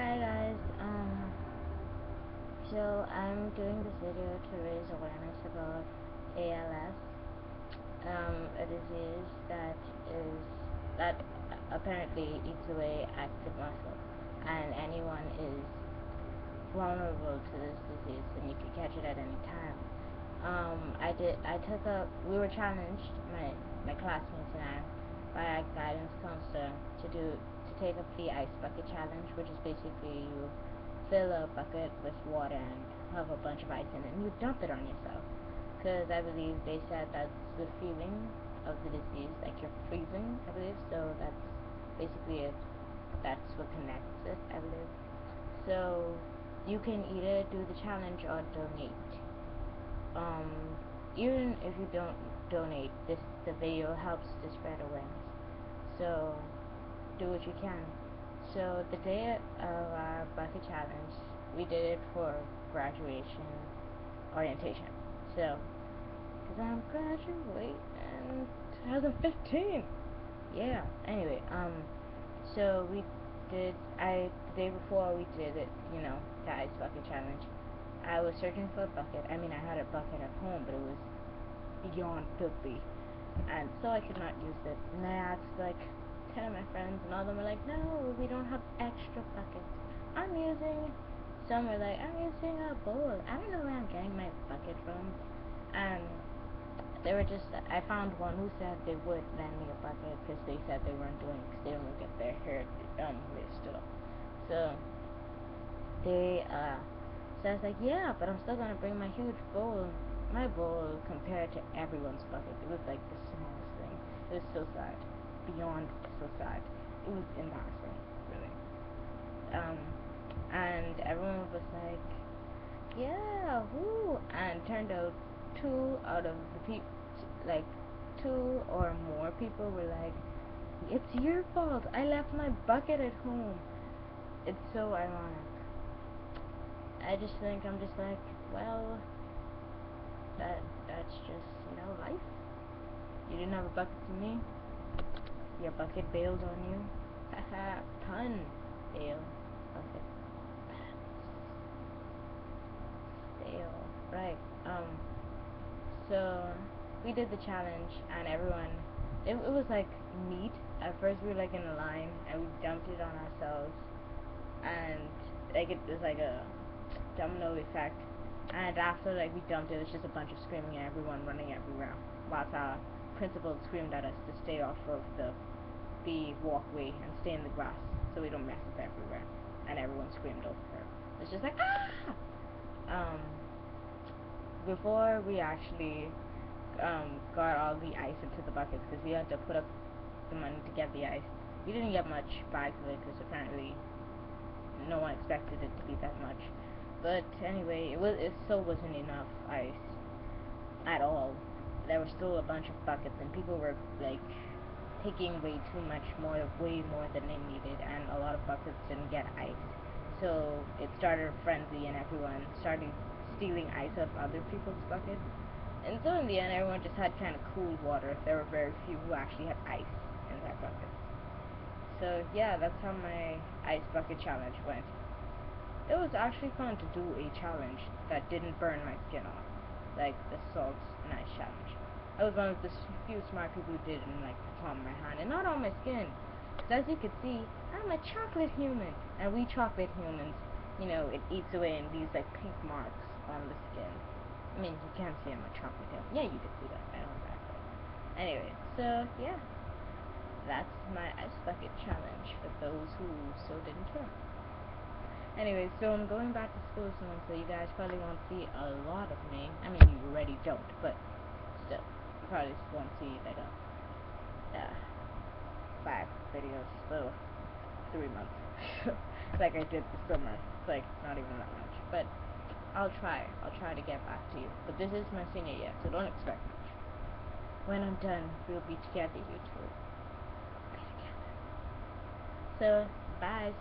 Hi guys, so I'm doing this video to raise awareness about ALS, a disease that apparently eats away active muscle, and anyone is vulnerable to this disease, and you can catch it at any time. We were challenged, my classmates and I, by our guidance counselor to take up the ice bucket challenge, which is basically you fill a bucket with water and have a bunch of ice in it, and you dump it on yourself. Because I believe they said that's the feeling of the disease, like you're freezing, I believe. So that's basically it. That's what connects it, I believe. So you can either do the challenge or donate. Even if you don't donate, the video helps to spread awareness. So do what you can. So the day of our bucket challenge, we did it for graduation orientation. So, because I'm graduating in 2015. Yeah. Anyway, so the day before we did it, the ice bucket challenge, I was searching for a bucket. I mean, I had a bucket at home, but it was beyond filthy, and so I could not use it. And I asked like 10 of my friends, and all of them were like, no, we don't have extra buckets. Some were like, I'm using a bowl. I don't know where I'm getting my bucket from. And I found one who said they would lend me a bucket because they said they weren't doing it because they don't get their hair raised up. So so I was like, yeah, but I'm still gonna bring my huge bowl. My bowl compared to everyone's bucket, it was like the smallest thing. It was so sad, beyond so sad. It was embarrassing, really. And everyone was like, yeah, woo. And it turned out like 2 or more people were like, it's your fault. I left my bucket at home. It's so ironic. I'm just like, well, that's just, life. You didn't have a bucket to me. Your bucket bailed on you. Haha, pun. Bail. Bucket. Stale. Right. So we did the challenge, and everyone, it was like neat. At first we were like in a line, and we dumped it on ourselves, and like it was like a domino effect. And after like we dumped it, it was just a bunch of screaming and everyone running everywhere, whilst our principal screamed at us to stay off of the walkway and stay in the grass so we don't mess up everywhere. And everyone screamed over her. It's just like, ah! Before we actually got all the ice into the buckets, because we had to put up the money to get the ice. We didn't get much back of it because apparently no one expected it to be that much. But anyway, it still wasn't enough ice at all. There were still a bunch of buckets, and people were like taking way more than they needed, and a lot of buckets didn't get ice. So it started a frenzy, and everyone started stealing ice out of other people's buckets. And so in the end, everyone just had kind of cool water. There were very few who actually had ice in their buckets. So yeah, that's how my ice bucket challenge went. It was actually fun to do a challenge that didn't burn my skin off, like the salt and ice challenge. I was one of the few smart people who did it in like the palm of my hand, and not on my skin. Because as you can see, I'm a chocolate human, and we chocolate humans, it eats away and leaves like pink marks on the skin. I mean, you can't see I'm a chocolate human. Yeah, you can see that. I know that. Anyway, so yeah, that's my ice bucket challenge for those who so didn't care. Anyway, so I'm going back to school soon, so you guys probably won't see a lot of me. I mean, you already don't, but still, you probably won't see like 5 videos for 3 months, like I did this summer. It's like not even that much, but I'll try to get back to you. But this is my senior year, so don't expect much. When I'm done, we'll be together, you two. We'll be together. So, bye.